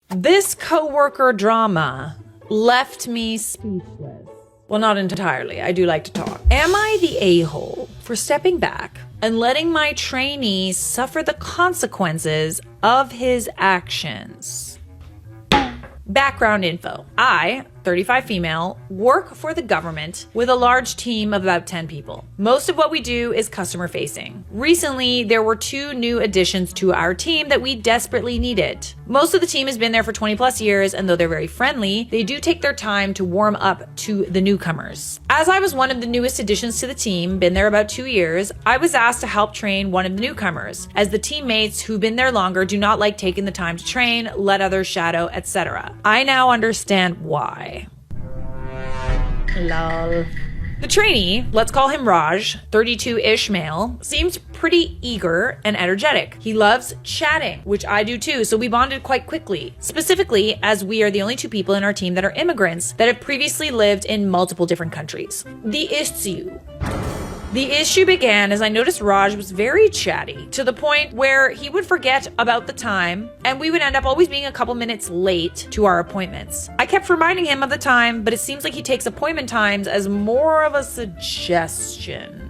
This coworker drama left me speechless. Well, not entirely. I do like to talk. Am I the a-hole for stepping back and letting my trainee suffer the consequences of his actions? Background info. I, 35 female, work for the government with a large team of about 10 people. Most of what we do is customer facing. Recently, there were 2 new additions to our team that we desperately needed. Most of the team has been there for 20 plus years, and though they're very friendly, they do take their time to warm up to the newcomers. As I was one of the newest additions to the team, been there about 2 years, I was asked to help train one of the newcomers, as the teammates who've been there longer do not like taking the time to train, let others shadow, etc. I now understand why. Lol. The trainee, let's call him Raj, 32-ish male, seemed pretty eager and energetic. He loves chatting, which I do too, so we bonded quite quickly. Specifically, as we are the only 2 people in our team that are immigrants that have previously lived in multiple different countries. The issue began as I noticed Raj was very chatty, to the point where he would forget about the time, and we would end up always being a couple minutes late to our appointments. I kept reminding him of the time, but it seems like he takes appointment times as more of a suggestion.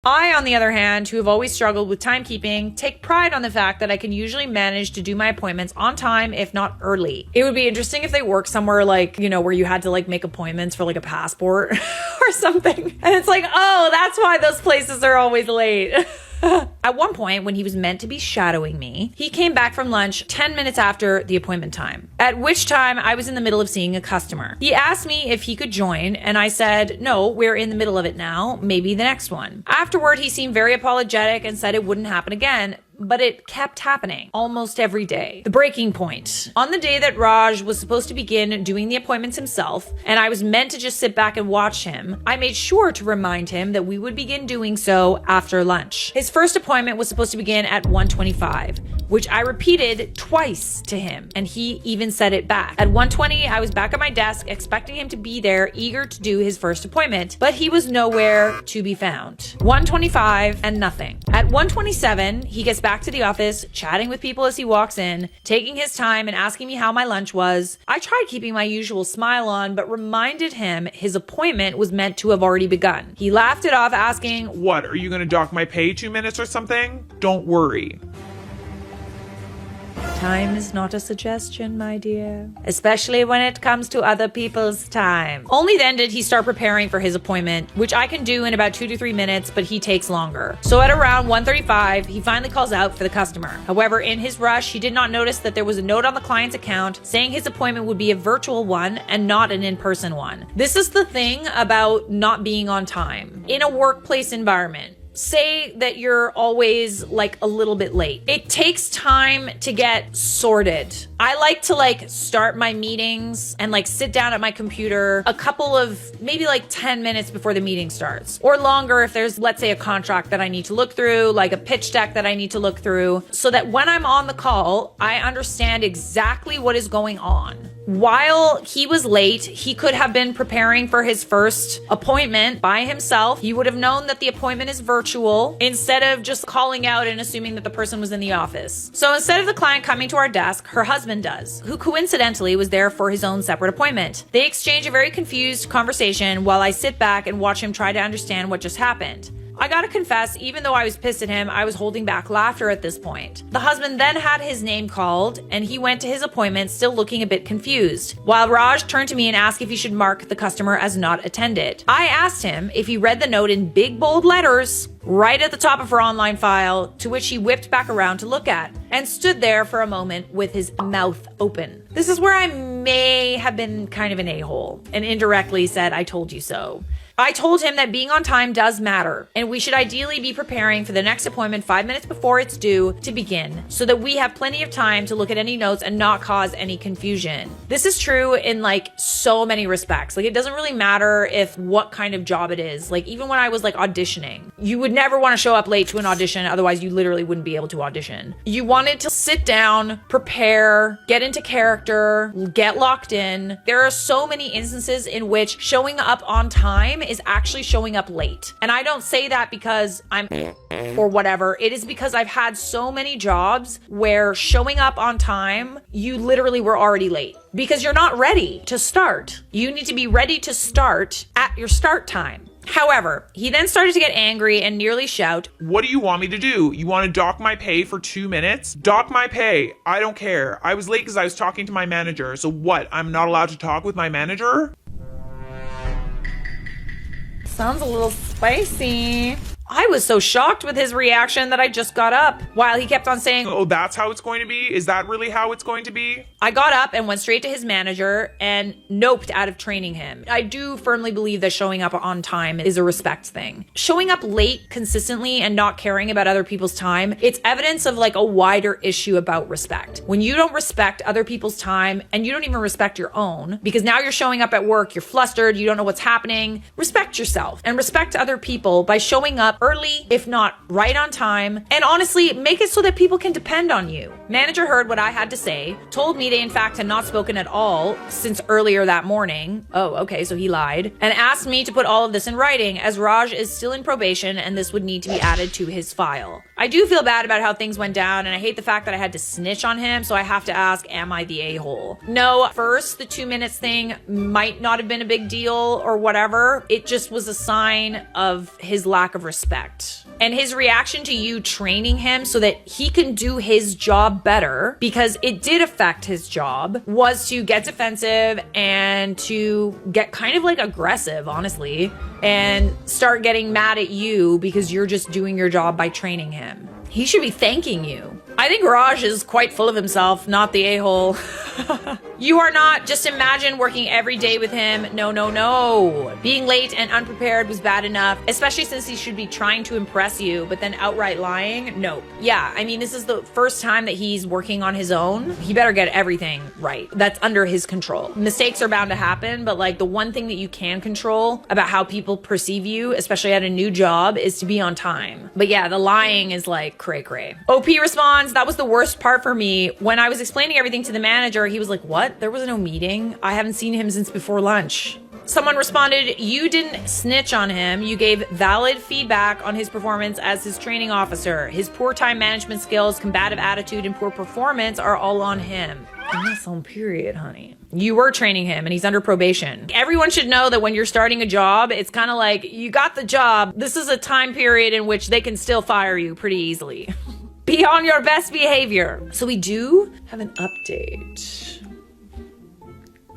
I, on the other hand, who have always struggled with timekeeping, take pride on the fact that I can usually manage to do my appointments on time, if not early. It would be interesting if they worked somewhere like, where you had to make appointments for a passport or something. And it's like, oh, that's why those places are always late. At one point, when he was meant to be shadowing me, he came back from lunch 10 minutes after the appointment time, at which time I was in the middle of seeing a customer. He asked me if he could join, and I said, no, we're in the middle of it now, maybe the next one. Afterward, he seemed very apologetic and said it wouldn't happen again, but it kept happening almost every day. The breaking point. On the day that Raj was supposed to begin doing the appointments himself, and I was meant to just sit back and watch him, I made sure to remind him that we would begin doing so after lunch. His first appointment was supposed to begin at 1:25, which I repeated twice to him, and he even said it back. At 1:20, I was back at my desk expecting him to be there, eager to do his first appointment, but he was nowhere to be found. 1:25 and nothing. At 1:27, he gets back to the office, chatting with people as he walks in, taking his time and asking me how my lunch was. I tried keeping my usual smile on, but reminded him his appointment was meant to have already begun. He laughed it off, asking, "What, are you going to dock my pay 2 minutes or something? Don't worry." Time is not a suggestion, my dear. Especially when it comes to other people's time. Only then did he start preparing for his appointment, which I can do in about 2 to 3 minutes, but he takes longer. So at around 1:35, he finally calls out for the customer. However, in his rush, he did not notice that there was a note on the client's account saying his appointment would be a virtual one and not an in-person one. This is the thing about not being on time. In a workplace environment, say that you're always a little bit late. It takes time to get sorted. I like to start my meetings and sit down at my computer a couple of maybe 10 minutes before the meeting starts, or longer if there's, let's say, a contract that I need to look through, a pitch deck that I need to look through, so that when I'm on the call, I understand exactly what is going on. While he was late, he could have been preparing for his first appointment by himself. He would have known that the appointment is virtual instead of just calling out and assuming that the person was in the office. So instead of the client coming to our desk, her husband does, who coincidentally was there for his own separate appointment. They exchange a very confused conversation while I sit back and watch him try to understand what just happened. I gotta confess, even though I was pissed at him, I was holding back laughter at this point. The husband then had his name called, and he went to his appointment still looking a bit confused, while Raj turned to me and asked if he should mark the customer as not attended. I asked him if he read the note in big bold letters right at the top of her online file, to which he whipped back around to look at, and stood there for a moment with his mouth open. This is where I may have been kind of an a-hole, and indirectly said, "I told you so." I told him that being on time does matter, and we should ideally be preparing for the next appointment 5 minutes before it's due to begin, so that we have plenty of time to look at any notes and not cause any confusion. This is true in so many respects. It doesn't really matter if what kind of job it is. Even when I was auditioning, you would never want to show up late to an audition, otherwise you literally wouldn't be able to audition. You wanted to sit down, prepare, get into character, get locked in. There are so many instances in which showing up on time is actually showing up late. And I don't say that because I'm or whatever. It is because I've had so many jobs where showing up on time, you literally were already late because you're not ready to start. You need to be ready to start at your start time. However, he then started to get angry and nearly shout, "What do you want me to do? You want to dock my pay for 2 minutes? Dock my pay. I don't care. I was late because I was talking to my manager. So what? I'm not allowed to talk with my manager?" Sounds a little spicy. I was so shocked with his reaction that I just got up while he kept on saying, "Oh, that's how it's going to be? Is that really how it's going to be?" I got up and went straight to his manager and noped out of training him. I do firmly believe that showing up on time is a respect thing. Showing up late consistently and not caring about other people's time, it's evidence of like a wider issue about respect. When you don't respect other people's time and you don't even respect your own, because now you're showing up at work, you're flustered, you don't know what's happening, respect yourself and respect other people by showing up early, if not right on time, and honestly, make it so that people can depend on you. Manager heard what I had to say, told me they in fact had not spoken at all since earlier that morning. Oh, okay, so he lied, and asked me to put all of this in writing as Raj is still in probation and this would need to be added to his file. I do feel bad about how things went down and I hate the fact that I had to snitch on him, so I have to ask, am I the a-hole? No, first, the 2 minutes thing might not have been a big deal or whatever. It just was a sign of his lack of respect. And his reaction to you training him so that he can do his job better, because it did affect his job, was to get defensive and to get kind of like aggressive, honestly, and start getting mad at you because you're just doing your job by training him. He should be thanking you. I think Raj is quite full of himself, not the a-hole. You are not. Just imagine working every day with him. No, no, no. Being late and unprepared was bad enough, especially since he should be trying to impress you, but then outright lying? Nope. Yeah, I mean, this is the first time that he's working on his own. He better get everything right. That's under his control. Mistakes are bound to happen, but like the one thing that you can control about how people perceive you, especially at a new job, is to be on time. But yeah, the lying is like cray cray. OP responds, that was the worst part for me. When I was explaining everything to the manager, he was like, what? There was no meeting. I haven't seen him since before lunch. Someone responded, you didn't snitch on him. You gave valid feedback on his performance as his training officer. His poor time management skills, combative attitude, and poor performance are all on him. And that's on period, honey. You were training him and he's under probation. Everyone should know that when you're starting a job, it's kind of like, you got the job. This is a time period in which they can still fire you pretty easily. Be on your best behavior. So we do have an update.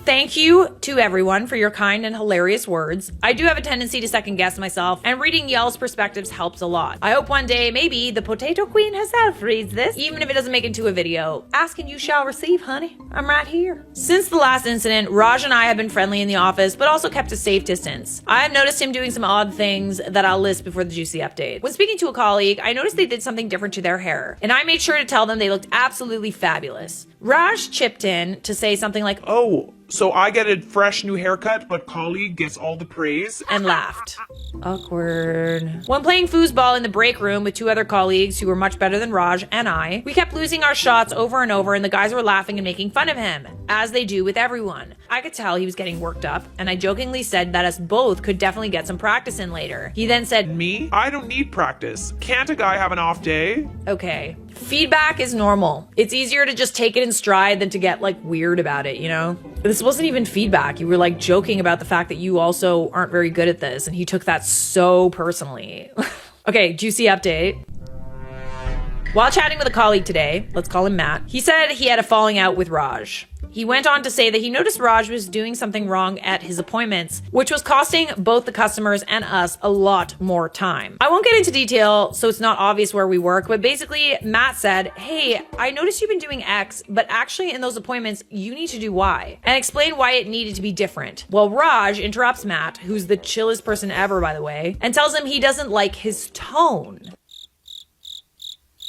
Thank you to everyone for your kind and hilarious words. I do have a tendency to second guess myself, and reading y'all's perspectives helps a lot. I hope one day, maybe, the Potato Queen herself reads this, even if it doesn't make it into a video. Ask and you shall receive, honey. I'm right here. Since the last incident, Raj and I have been friendly in the office, but also kept a safe distance. I have noticed him doing some odd things that I'll list before the juicy update. When speaking to a colleague, I noticed they did something different to their hair, and I made sure to tell them they looked absolutely fabulous. Raj chipped in to say something like, "Oh, so I get a fresh new haircut, but colleague gets all the praise?" and laughed. Awkward. When playing foosball in the break room with two other colleagues who were much better than Raj and I, we kept losing our shots over and over and the guys were laughing and making fun of him, as they do with everyone. I could tell he was getting worked up, and I jokingly said that us both could definitely get some practice in later. He then said, "Me? I don't need practice. Can't a guy have an off day?" Okay. Feedback is normal. It's easier to just take it in stride than to get like weird about it, you know? This wasn't even feedback. You were like joking about the fact that you also aren't very good at this, and he took that so personally. Okay, juicy update. While chatting with a colleague today, let's call him Matt, he said he had a falling out with Raj. He went on to say that he noticed Raj was doing something wrong at his appointments, which was costing both the customers and us a lot more time. I won't get into detail, so it's not obvious where we work, but basically Matt said, hey, I noticed you've been doing X, but actually in those appointments, you need to do Y, and explain why it needed to be different. Well, Raj interrupts Matt, who's the chillest person ever, by the way, and tells him he doesn't like his tone,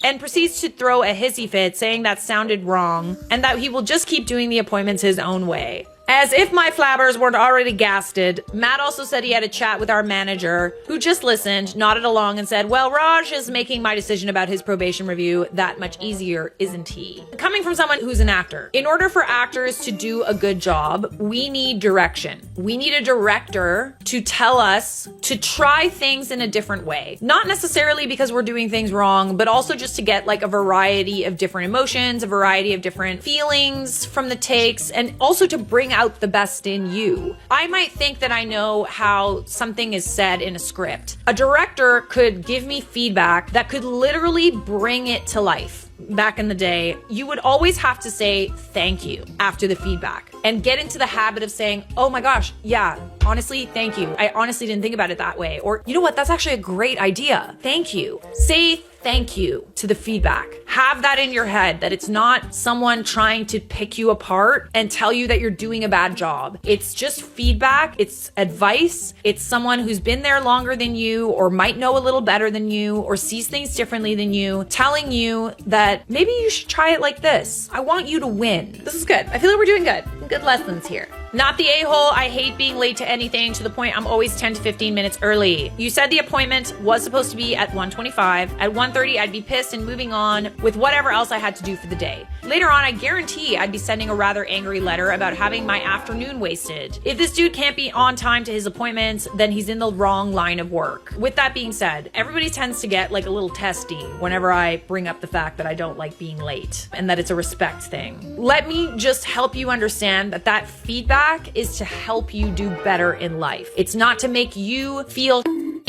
and proceeds to throw a hissy fit saying that sounded wrong and that he will just keep doing the appointments his own way. As if my flabbers weren't already gasted, Matt also said he had a chat with our manager, who just listened, nodded along, and said, well, Raj is making my decision about his probation review that much easier, isn't he? Coming from someone who's an actor, in order for actors to do a good job, we need direction. We need a director to tell us to try things in a different way. Not necessarily because we're doing things wrong, but also just to get like a variety of different emotions, a variety of different feelings from the takes, and also to bring out the best in you. I might think that I know how something is said in a script. A director could give me feedback that could literally bring it to life. Back in the day, you would always have to say thank you after the feedback and get into the habit of saying, oh my gosh, yeah, honestly, thank you. I honestly didn't think about it that way. Or, you know what, that's actually a great idea. Thank you. Say thank you to the feedback. Have that in your head, that it's not someone trying to pick you apart and tell you that you're doing a bad job. It's just feedback. It's advice. It's someone who's been there longer than you or might know a little better than you or sees things differently than you, telling you that maybe you should try it like this. I want you to win. This is good. I feel like we're doing good. Good lessons here. Not the a-hole. I hate being late to anything, to the point I'm always 10 to 15 minutes early. You said the appointment was supposed to be at 1:25. At 1:30, I'd be pissed and moving on with whatever else I had to do for the day. Later on, I guarantee I'd be sending a rather angry letter about having my afternoon wasted. If this dude can't be on time to his appointments, then he's in the wrong line of work. With that being said, everybody tends to get like a little testy whenever I bring up the fact that I don't like being late and that it's a respect thing. Let me just help you understand that that feedback is to help you do better in life. It's not to make you feel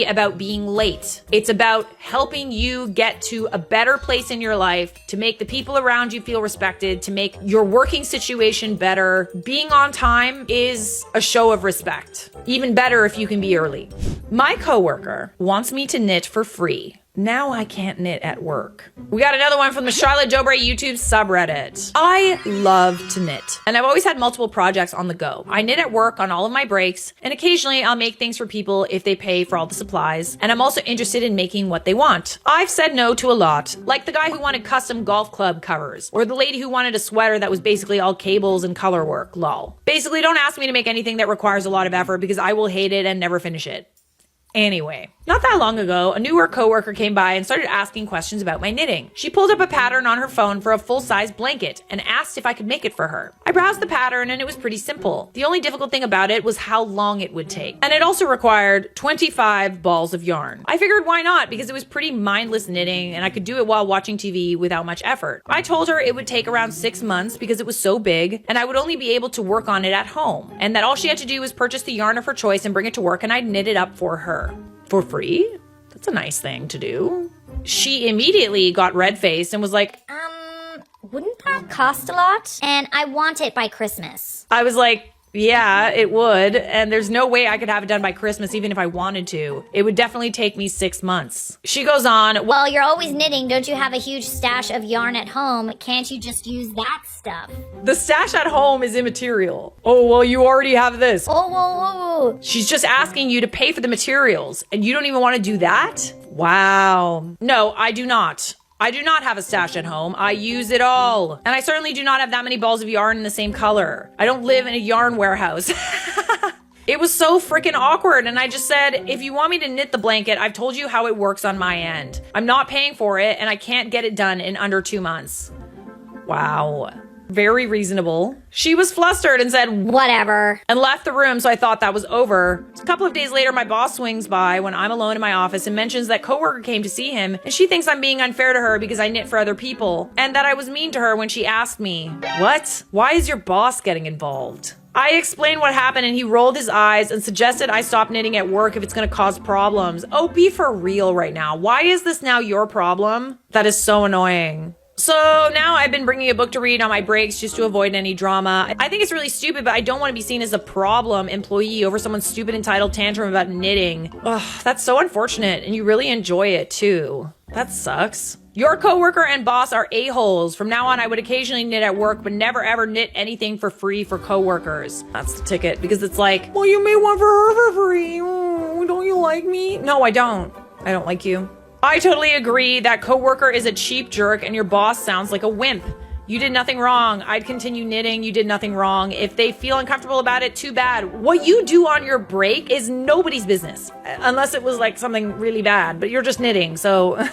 about being late. It's about helping you get to a better place in your life, to make the people around you feel respected, to make your working situation better. Being on time is a show of respect. Even better if you can be early. My coworker wants me to knit for free. Now I can't knit at work. We got another one from the Charlotte Dobre YouTube subreddit. I love to knit, and I've always had multiple projects on the go. I knit at work on all of my breaks, and occasionally I'll make things for people if they pay for all the supplies, and I'm also interested in making what they want. I've said no to a lot, like the guy who wanted custom golf club covers, or the lady who wanted a sweater that was basically all cables and color work, lol. Basically, don't ask me to make anything that requires a lot of effort because I will hate it and never finish it. Anyway, not that long ago, a newer coworker came by and started asking questions about my knitting. She pulled up a pattern on her phone for a full-size blanket and asked if I could make it for her. I browsed the pattern and it was pretty simple. The only difficult thing about it was how long it would take. And it also required 25 balls of yarn. I figured why not, because it was pretty mindless knitting and I could do it while watching TV without much effort. I told her it would take around 6 months because it was so big and I would only be able to work on it at home, and that all she had to do was purchase the yarn of her choice and bring it to work and I'd knit it up for her. For free? That's a nice thing to do. She immediately got red-faced and was like, wouldn't that cost a lot? And I want it by Christmas. I was like, yeah, it would. And there's no way I could have it done by Christmas, even if I wanted to. It would definitely take me 6 months. She goes on, well, you're always knitting. Don't you have a huge stash of yarn at home? Can't you just use that stuff? The stash at home is immaterial. Oh, well, you already have this. Oh, whoa, whoa. She's just asking you to pay for the materials, and you don't even want to do that? Wow. No, I do not. I do not have a stash at home. I use it all. And I certainly do not have that many balls of yarn in the same color. I don't live in a yarn warehouse. It was so freaking awkward, and I just said, if you want me to knit the blanket, I've told you how it works on my end. I'm not paying for it, and I can't get it done in under 2 months. Wow. Very reasonable. She was flustered and said, whatever, and left the room, so I thought that was over. A couple of days later, my boss swings by when I'm alone in my office and mentions that coworker came to see him, and she thinks I'm being unfair to her because I knit for other people, and that I was mean to her when she asked me, what? Why is your boss getting involved? I explained what happened and he rolled his eyes and suggested I stop knitting at work if it's going to cause problems. Oh, be for real right now. Why is this now your problem? That is so annoying. So now I've been bringing a book to read on my breaks just to avoid any drama. I think it's really stupid, but I don't want to be seen as a problem employee over someone's stupid entitled tantrum about knitting. Ugh, that's so unfortunate, and you really enjoy it too. That sucks. Your coworker and boss are a-holes. From now on, I would occasionally knit at work, but never ever knit anything for free for coworkers. That's the ticket, because it's like, well, you made one for her for free. Oh, don't you like me? No, I don't. I don't like you. I totally agree that coworker is a cheap jerk and your boss sounds like a wimp. You did nothing wrong. I'd continue knitting. You did nothing wrong. If they feel uncomfortable about it, too bad. What you do on your break is nobody's business, unless it was like something really bad, but you're just knitting, so.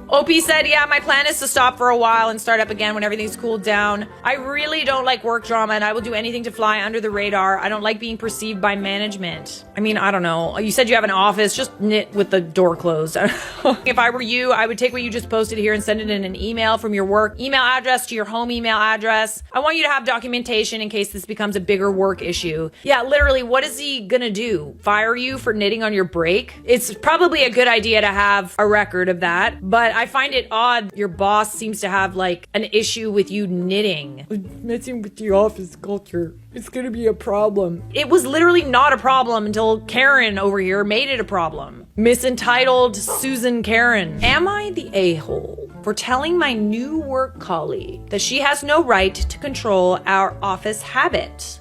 Opie said, yeah, my plan is to stop for a while and start up again when everything's cooled down. I really don't like work drama, and I will do anything to fly under the radar. I don't like being perceived by management. I mean, I don't know. You said you have an office. Just knit with the door closed. If I were you, I would take what you just posted here and send it in an email from your work email address to your home email address. I want you to have documentation in case this becomes a bigger work issue. Yeah, literally, what is he gonna do? Fire you for knitting on your break? It's probably a good idea to have a record of that. But I find it odd your boss seems to have like an issue with you knitting. Messing with the office culture. It's gonna be a problem. It was literally not a problem until Karen over here made it a problem. Misentitled Susan Karen. Am I the a-hole for telling my new work colleague that she has no right to control our office habit?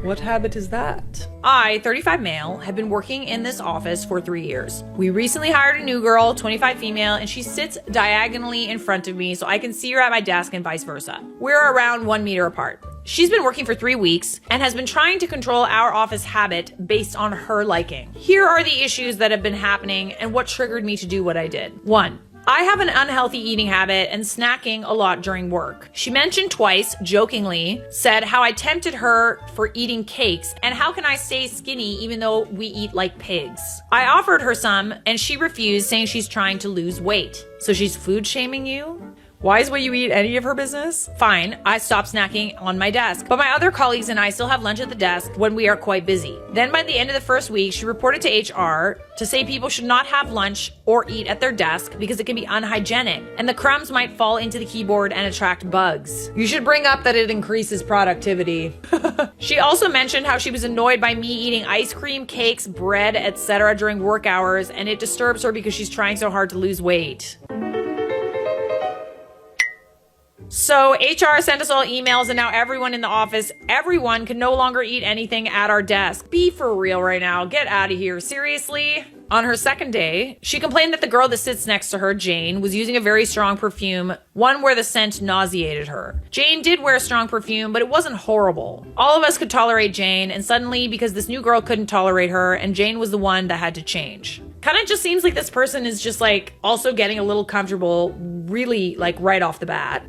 What habit is that? I, 35 male, have been working in this office for 3 years. We recently hired a new girl, 25 female, and she sits diagonally in front of me so I can see her at my desk and vice versa. We're around 1 meter apart. She's been working for 3 weeks and has been trying to control our office habit based on her liking. Here are the issues that have been happening and what triggered me to do what I did. 1. I have an unhealthy eating habit and snacking a lot during work. She mentioned twice, jokingly, said how I tempted her for eating cakes and how can I stay skinny even though we eat like pigs. I offered her some and she refused, saying she's trying to lose weight. So she's food shaming you? Why is what you eat any of her business? Fine, I stopped snacking on my desk, but my other colleagues and I still have lunch at the desk when we are quite busy. Then by the end of the first week, she reported to HR to say people should not have lunch or eat at their desk because it can be unhygienic and the crumbs might fall into the keyboard and attract bugs. You should bring up that it increases productivity. She also mentioned how she was annoyed by me eating ice cream, cakes, bread, etc. during work hours, and it disturbs her because she's trying so hard to lose weight. So HR sent us all emails and now everyone in the office, everyone can no longer eat anything at our desk. Be for real right now. Get out of here. Seriously? On her second day, she complained that the girl that sits next to her, Jane, was using a very strong perfume, one where the scent nauseated her. Jane did wear strong perfume, but it wasn't horrible. All of us could tolerate Jane, and suddenly, because this new girl couldn't tolerate her, and Jane was the one that had to change. Kind of just seems like this person is just like also getting a little comfortable really like right off the bat.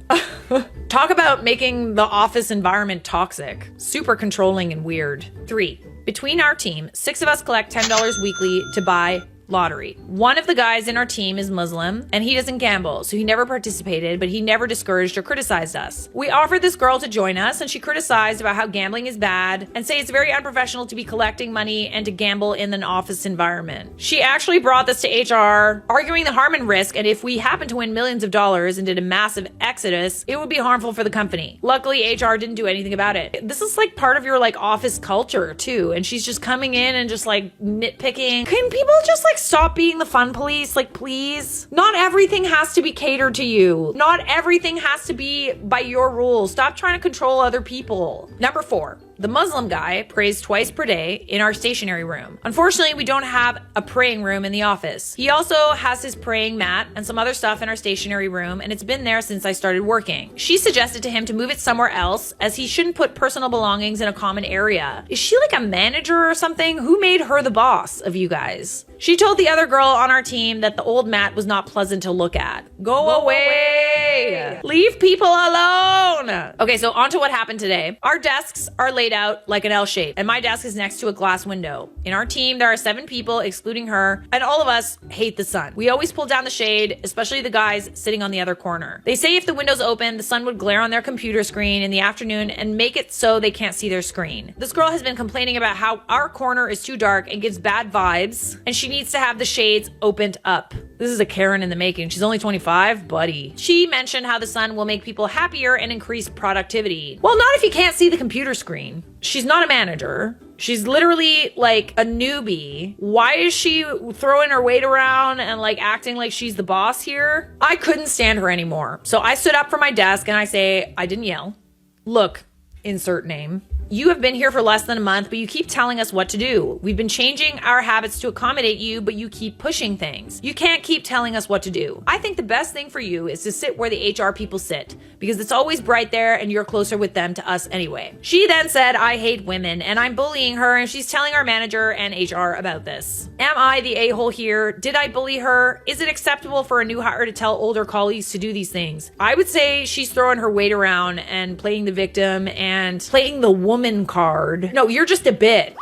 Talk about making the office environment toxic. Super controlling and weird. 3. Between our team, 6 of us collect $10 weekly to buy lottery. One of the guys in our team is Muslim and he doesn't gamble, so he never participated, but he never discouraged or criticized us. We offered this girl to join us and she criticized about how gambling is bad and say it's very unprofessional to be collecting money and to gamble in an office environment. She actually brought this to HR, arguing the harm and risk, and if we happen to win millions of dollars and did a massive exodus, it would be harmful for the company. Luckily, HR didn't do anything about it. This is like part of your like office culture too, and she's just coming in and just like nitpicking. Can people just like stop being the fun police? Like, please? Not everything has to be catered to you. Not everything has to be by your rules. Stop trying to control other people. Number 4. The Muslim guy prays twice per day in our stationery room. Unfortunately, we don't have a praying room in the office. He also has his praying mat and some other stuff in our stationery room, and it's been there since I started working. She suggested to him to move it somewhere else, as he shouldn't put personal belongings in a common area. Is she like a manager or something? Who made her the boss of you guys? She told the other girl on our team that the old mat was not pleasant to look at. Go away! Leave people alone! Okay, so on to what happened today. Our desks are laid out like an L shape, and my desk is next to a glass window. In our team, there are 7 people, excluding her, and all of us hate the sun. We always pull down the shade, especially the guys sitting on the other corner. They say if the window's open, the sun would glare on their computer screen in the afternoon and make it so they can't see their screen. This girl has been complaining about how our corner is too dark and gives bad vibes, and she needs to have the shades opened up. This is a Karen in the making. She's only 25, buddy. She mentioned how the sun will make people happier and increase productivity. Well, not if you can't see the computer screen. She's not a manager. She's literally like a newbie. Why is she throwing her weight around and like acting like she's the boss here? I couldn't stand her anymore. So I stood up from my desk and I didn't yell. Look, insert name. You have been here for less than a month, but you keep telling us what to do. We've been changing our habits to accommodate you, but you keep pushing things. You can't keep telling us what to do. I think the best thing for you is to sit where the HR people sit, because it's always bright there and you're closer with them to us anyway. She then said, I hate women, and I'm bullying her, and she's telling our manager and HR about this. Am I the a-hole here? Did I bully her? Is it acceptable for a new hire to tell older colleagues to do these things? I would say she's throwing her weight around and playing the victim and playing the woman card. No, you're just a bit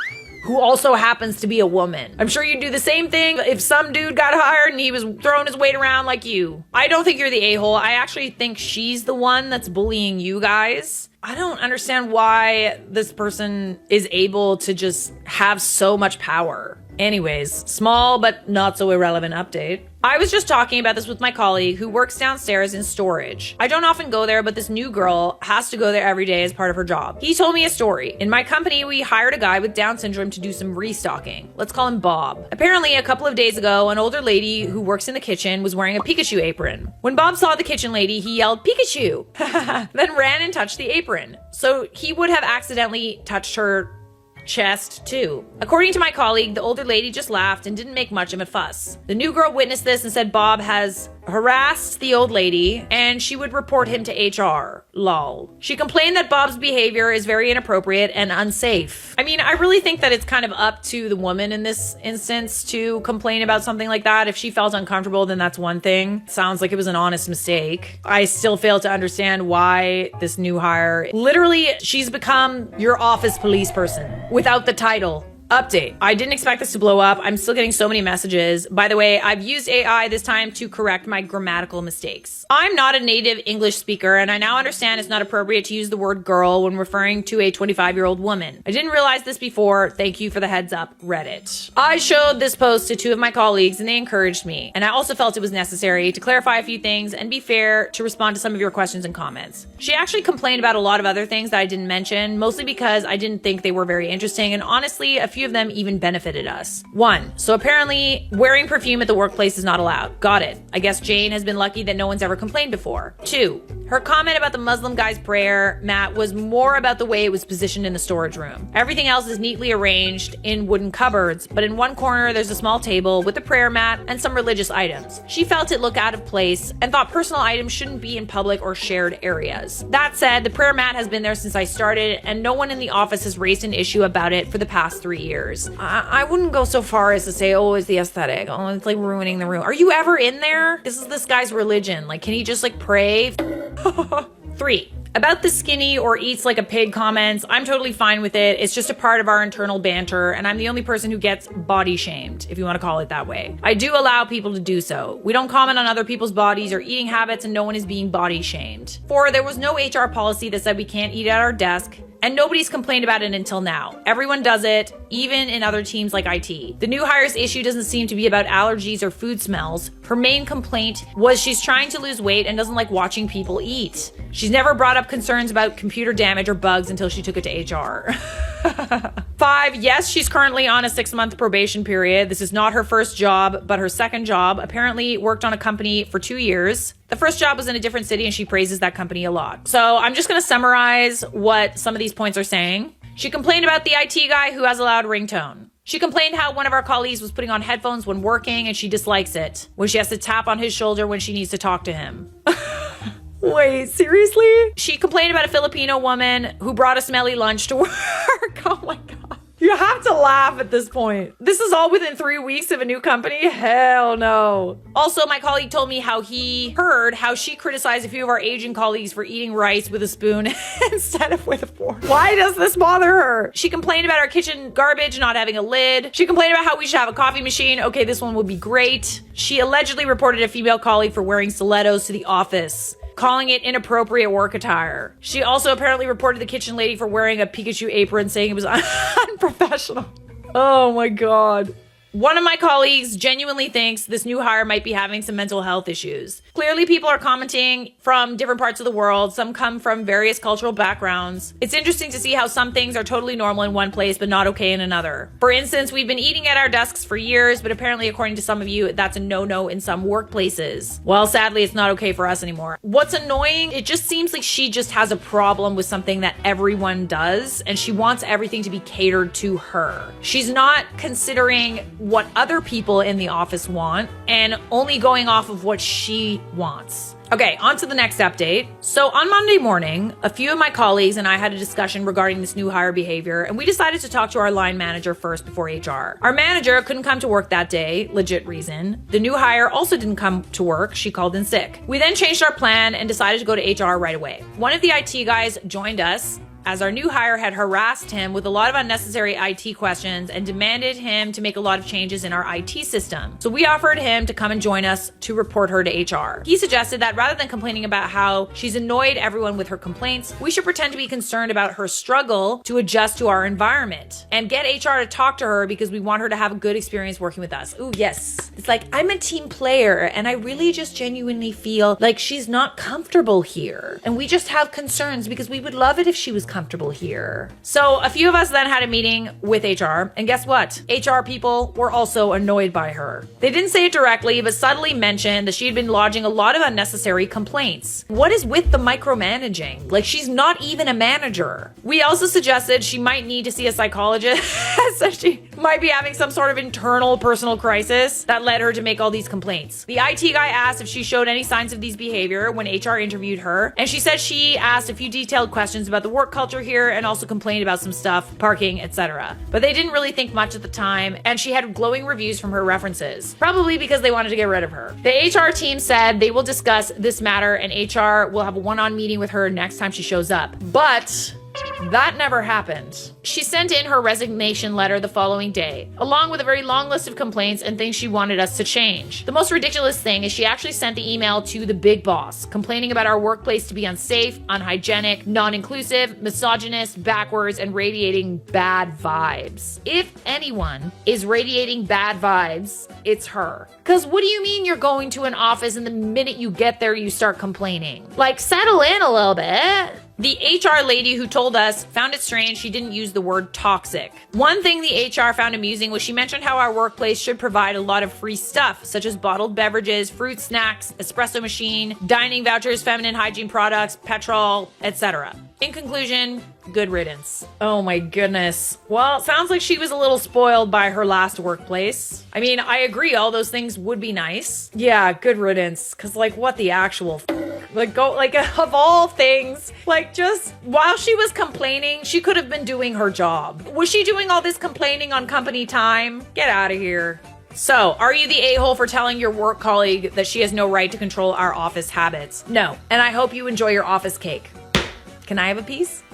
who also happens to be a woman. I'm sure you'd do the same thing if some dude got hired and he was throwing his weight around like you. I don't think you're the a-hole. I actually think she's the one that's bullying you guys. I don't understand why this person is able to just have so much power. Anyways, small but not so irrelevant update. I was just talking about this with my colleague who works downstairs in storage. I don't often go there, but this new girl has to go there every day as part of her job. He told me a story. In my company, we hired a guy with Down syndrome to do some restocking. Let's call him Bob. Apparently, a couple of days ago, an older lady who works in the kitchen was wearing a Pikachu apron. When Bob saw the kitchen lady, he yelled, Pikachu, then ran and touched the apron. So he would have accidentally touched her chest too. According to my colleague, the older lady just laughed and didn't make much of a fuss. The new girl witnessed this and said Bob has harassed the old lady and she would report him to HR. Lol. She complained that Bob's behavior is very inappropriate and unsafe. I mean, I really think that it's kind of up to the woman in this instance to complain about something like that. If she felt uncomfortable, then that's one thing. Sounds like it was an honest mistake. I still fail to understand why this new hire, literally, she's become your office police person without the title. Update. I didn't expect this to blow up. I'm still getting so many messages. By the way, I've used AI this time to correct my grammatical mistakes. I'm not a native English speaker, and I now understand it's not appropriate to use the word girl when referring to a 25-year-old woman. I didn't realize this before. Thank you for the heads up, Reddit. I showed this post to two of my colleagues, and they encouraged me. And I also felt it was necessary to clarify a few things and be fair to respond to some of your questions and comments. She actually complained about a lot of other things that I didn't mention, mostly because I didn't think they were very interesting, and honestly, a few of them even benefited us. 1. So apparently, wearing perfume at the workplace is not allowed. Got it. I guess Jane has been lucky that no one's ever complained before. 2. Her comment about the Muslim guy's prayer mat was more about the way it was positioned in the storage room. Everything else is neatly arranged in wooden cupboards, but in one corner there's a small table with a prayer mat and some religious items. She felt it looked out of place and thought personal items shouldn't be in public or shared areas. That said, the prayer mat has been there since I started, and no one in the office has raised an issue about it for the past 3 years. I wouldn't go so far as to say, oh, it's the aesthetic. Oh, it's like ruining the room. Are you ever in there? This is this guy's religion. Like, can he just like pray? 3. About the skinny or eats like a pig comments, I'm totally fine with it. It's just a part of our internal banter, and I'm the only person who gets body shamed, if you want to call it that way. I do allow people to do so. We don't comment on other people's bodies or eating habits, and no one is being body shamed. 4. There was no HR policy that said we can't eat at our desk, and nobody's complained about it until now. Everyone does it, even in other teams like IT. The new hire's issue doesn't seem to be about allergies or food smells. Her main complaint was she's trying to lose weight and doesn't like watching people eat. She's never brought up concerns about computer damage or bugs until she took it to HR. 5, yes, she's currently on a 6-month probation period. This is not her first job, but her second job. Apparently worked on a company for 2 years. The first job was in a different city, and she praises that company a lot. So I'm just going to summarize what some of these points are saying. She complained about the IT guy who has a loud ringtone. She complained how one of our colleagues was putting on headphones when working, and she dislikes it when she has to tap on his shoulder when she needs to talk to him. Wait, seriously? She complained about a Filipino woman who brought a smelly lunch to work. Oh my God. You have to laugh at this point. This is all within 3 weeks of a new company? Hell no. Also, my colleague told me how he heard how she criticized a few of our Asian colleagues for eating rice with a spoon instead of with a fork. Why does this bother her? She complained about our kitchen garbage not having a lid. She complained about how we should have a coffee machine. Okay, this one would be great. She allegedly reported a female colleague for wearing stilettos to the office, calling it inappropriate work attire. She also apparently reported the kitchen lady for wearing a Pikachu apron, saying it was unprofessional. Oh my God. One of my colleagues genuinely thinks this new hire might be having some mental health issues. Clearly, people are commenting from different parts of the world. Some come from various cultural backgrounds. It's interesting to see how some things are totally normal in one place, but not okay in another. For instance, we've been eating at our desks for years, but apparently, according to some of you, that's a no-no in some workplaces. Well, sadly, it's not okay for us anymore. What's annoying, it just seems like she just has a problem with something that everyone does, and she wants everything to be catered to her. She's not considering what other people in the office want and only going off of what she wants. Okay, on to the next update. So on Monday morning, a few of my colleagues and I had a discussion regarding this new hire behavior, and we decided to talk to our line manager first before HR. Our manager couldn't come to work that day, legit reason. The new hire also didn't come to work, she called in sick. We then changed our plan and decided to go to HR right away. One of the IT guys joined us, as our new hire had harassed him with a lot of unnecessary IT questions and demanded him to make a lot of changes in our IT system. So we offered him to come and join us to report her to HR. He suggested that rather than complaining about how she's annoyed everyone with her complaints, we should pretend to be concerned about her struggle to adjust to our environment and get HR to talk to her because we want her to have a good experience working with us. Ooh, yes. It's like, I'm a team player and I really just genuinely feel like she's not comfortable here. And we just have concerns because we would love it if she was comfortable here. So a few of us then had a meeting with HR, and guess what? HR people were also annoyed by her. They didn't say it directly, but subtly mentioned that she had been lodging a lot of unnecessary complaints. What is with the micromanaging? Like, she's not even a manager. We also suggested she might need to see a psychologist, so she might be having some sort of internal personal crisis that led her to make all these complaints. The IT guy asked if she showed any signs of these behavior when HR interviewed her, and she said she asked a few detailed questions about the work culture here and also complained about some stuff, parking, etc. But they didn't really think much at the time, and she had glowing reviews from her references, probably because they wanted to get rid of her. The HR team said they will discuss this matter and HR will have a one-on meeting with her next time she shows up. But that never happened. She sent in her resignation letter the following day, along with a very long list of complaints and things she wanted us to change. The most ridiculous thing is she actually sent the email to the big boss, complaining about our workplace to be unsafe, unhygienic, non-inclusive, misogynist, backwards, and radiating bad vibes. If anyone is radiating bad vibes, it's her. Because what do you mean you're going to an office and the minute you get there you start complaining? Like, settle in a little bit. The HR lady who told us found it strange she didn't use the word toxic. One thing the HR found amusing was she mentioned how our workplace should provide a lot of free stuff, such as bottled beverages, fruit snacks, espresso machine, dining vouchers, feminine hygiene products, petrol, etc. In conclusion, good riddance. Oh my goodness. Well, it sounds like she was a little spoiled by her last workplace. I mean, I agree, all those things would be nice. Yeah, good riddance. Cause like, what the actual like, go, like, of all things, like, just while she was complaining, she could have been doing her job. Was she doing all this complaining on company time? Get out of here. So, are you the a-hole for telling your work colleague that she has no right to control our office habits? No. And I hope you enjoy your office cake. Can I have a piece?